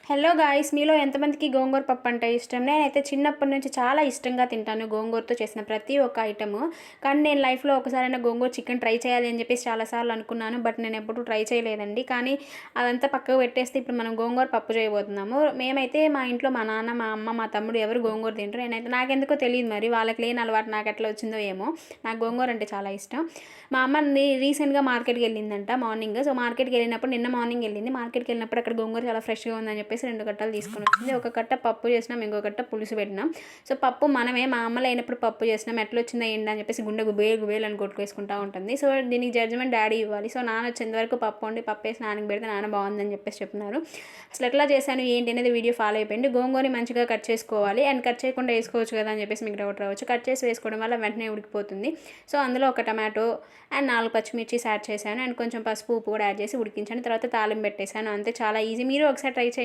Hello guys, మీలో ఎంతమందికి గోంగూర పప్పు అంటే ఇష్టం? నేనైతే చిన్నప్పటి నుంచి చాలా ఇష్టంగా తింటాను గోంగూరతో చేసిన ప్రతి ఒక్క ఐటము. కానీ నేను లైఫ్‌లో ఒకసారైనా గోంగూర చికెన్ ట్రై చేయాలి అని చెప్పేసి చాలా సార్లు అనుకున్నాను. బట్ నేను ఎప్పుడూ ట్రై చేయలేదండి. కానీ అదంతా పక్కకు పెట్టేస్తే ఇప్పుడు మనం గోంగూర పప్పు చేయబోతున్నాము. మేమైతే మా ఇంట్లో మా నాన్న, మా అమ్మ, మా తమ్ముడు ఎవరు గోంగూర తినరు. నాకెందుకో తెలీదు మరి. వాళ్ళకి లేని అలవాటు నాకెట్లా వచ్చిందో ఏమో. నాకు గోంగూర అంటే చాలా ఇష్టం. మా అమ్మ రీసెంట్‌గా మార్కెట్‌కెళ్ళిందంట మార్నింగ్. సో, మార్కెట్‌కెళ్ళినప్పుడు నిన్న మార్నింగ్ ఎళ్ళింది. మార్కెట్‌కెళ్ళినప్పుడు అక్కడ గోంగూర చాలా ఫ్రెష్‌గా ఉందని చెప్పేసి 2 కట్టలు తీసుకొనొచ్చింది. ఒక కట్ట పప్పు చేసినాం, ఇంకో కట్ట పులుసు పెట్టినాం. సో, పప్పు మనమే మా అమ్మ లేనప్పుడు పప్పు చేసినాం. ఎట్లొచ్చిందా ఏంటి అని చెప్పేసి గుండె గుబేల్ గుబేల్ అని కొట్టుకేసుకుంటా ఉంటుంది. సో, దీనికి జడ్జ్‌మెంట్ డాడీ ఇవ్వాలి. సో, నాన్న వచ్చేంత వరకు పప్పు వండి పప్పేసి నాన్నకి పెడితే నాన్న బాగుందని చెప్పేసి చెప్తున్నారు. అసలు ఎట్లా చేశాను ఏంటి అనేది వీడియో ఫాలో అయిపోయింది. గోంగూరని మంచిగా కట్ చేసుకోవాలి. అండ్ కట్ చేయకుండా వేసుకోవచ్చు కదా అని చెప్పేసి మీకు డౌట్ రావచ్చు. కట్ చేసి వేసుకోవడం వల్ల వెంటనే ఉడికిపోతుంది. సో, అందులో ఒక టమాటో అండ్ 4 పచ్చిమిర్చీస్ యాడ్ చేశాను. అండ్ కొంచెం పసుపు, ఉప్పు కూడా యాడ్ చేసి ఉడికించాను. తర్వాత తాలింపు పెట్టేశాను. అంతే, చాలా ఈజీ. మీరు ఒకసారి ట్రై చేయండి.